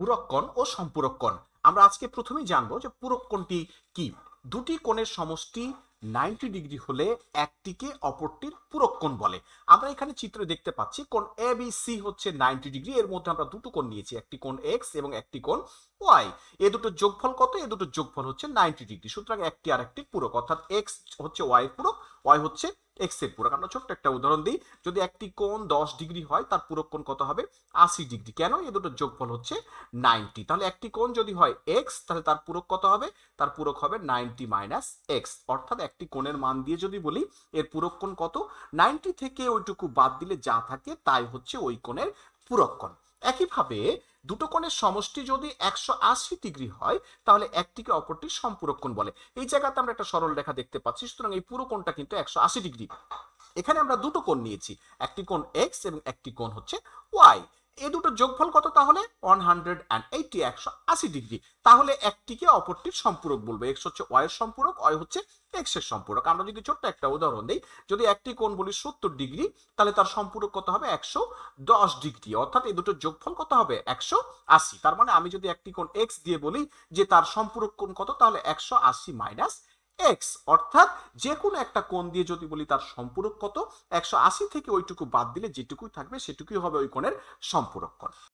পূরক কোণ ও সম্পূরক কোণ। আমরা আজকে প্রথমেই জানবো যে পূরক কোণটি কি। দুটি কোণের সমষ্টি 90 ডিগ্রি হলে একটিকে অপরটির পূরক কোণ বলে। আমরা এখানে চিত্রে দেখতে পাচ্ছি কোণ এবিসি হচ্ছে 90 ডিগ্রি, এর মধ্যে আমরা দুটো কোণ নিয়েছি, একটি কোণ এক্স এবং একটি কোণ ওয়াই। এ দুটোর যোগফল কত? এ দুটোর যোগফল হচ্ছে 90 ডিগ্রি, সুতরাং একটি আর একটি পূরক, অর্থাৎ এক্স হচ্ছে ওয়াই এর পূরক, ওয়াই হচ্ছে এক্স এর পূরক। আমরা ছোট্ট একটা উদাহরণ দিই, যদি একটি কোণ 10 ডিগ্রি হয় তার পূরক কোণ কত হবে? 80 ডিগ্রি। কেন? এ দুটোর যোগফল হচ্ছে 90। তাহলে একটি কোণ যদি হয় এক্স, তাহলে তার পূরক কত হবে? তার পূরক হবে 90 মাইনাস এক্স। অর্থাৎ একটি কোণের মান দিয়ে যদি বলি এর পূরক কোণ কত, 90 থেকে ওইটুকু বাদ দিলে যা থাকে তাই হচ্ছে ওই কোণের পূরক কোণ। একইভাবে দুটো কোণের সমষ্টি যদি 180 ডিগ্রি হয় তাহলে একটিকে অপরটির সম্পূরক কোণ বলে। এই জায়গাতে আমরা একটা সরল রেখা দেখতে পাচ্ছি, সুতরাং এই পুরো কোণটা কিন্তু 180 ডিগ্রি। এখানে আমরা দুটো কোণ নিয়েছি, একটি কোণ এক্স এবং একটি কোণ হচ্ছে ওয়াই। এই দুটো যোগফল কত তাহলে? 180, 180 ডিগ্রি। তাহলে একটিকে অপরটির সম্পূরক বলবো। এক্স হচ্ছে ওয়াই এর সম্পূরক, ওয়াই হচ্ছে এক্স এর সম্পূরক। আমরা যদি ছোট্ট একটা উদাহরণ দিই, যদি একটি কোণ বলি 70 ডিগ্রি, তাহলে তার সম্পূরক কত হবে? 110 ডিগ্রি। অর্থাৎ এই দুটোর যোগফল কত হবে? 180। তার মানে আমি যদি একটি কোণ এক্স দিয়ে বলি যে তার সম্পূরক কোণ কত, তাহলে 180 মাইনাস এক্স। অর্থাৎ যে কোনো একটা কোণ দিয়ে যদি বলি তার সম্পূরক কত, 180 থেকে ওইটুকু বাদ দিলে যেটুকুই থাকবে সেটুকুই হবে ওই কোণের সম্পূরক কোণ।